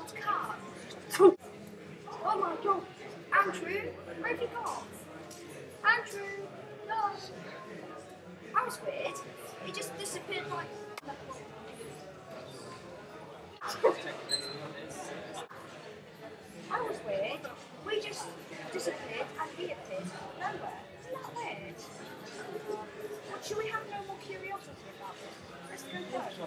What car? Oh my god. Andrew, where have you gone? Andrew, no. That was weird. He just disappeared like... That was weird. We just disappeared and he appeared nowhere. Isn't that weird? Should we have no more curiosity about this? Let's go first.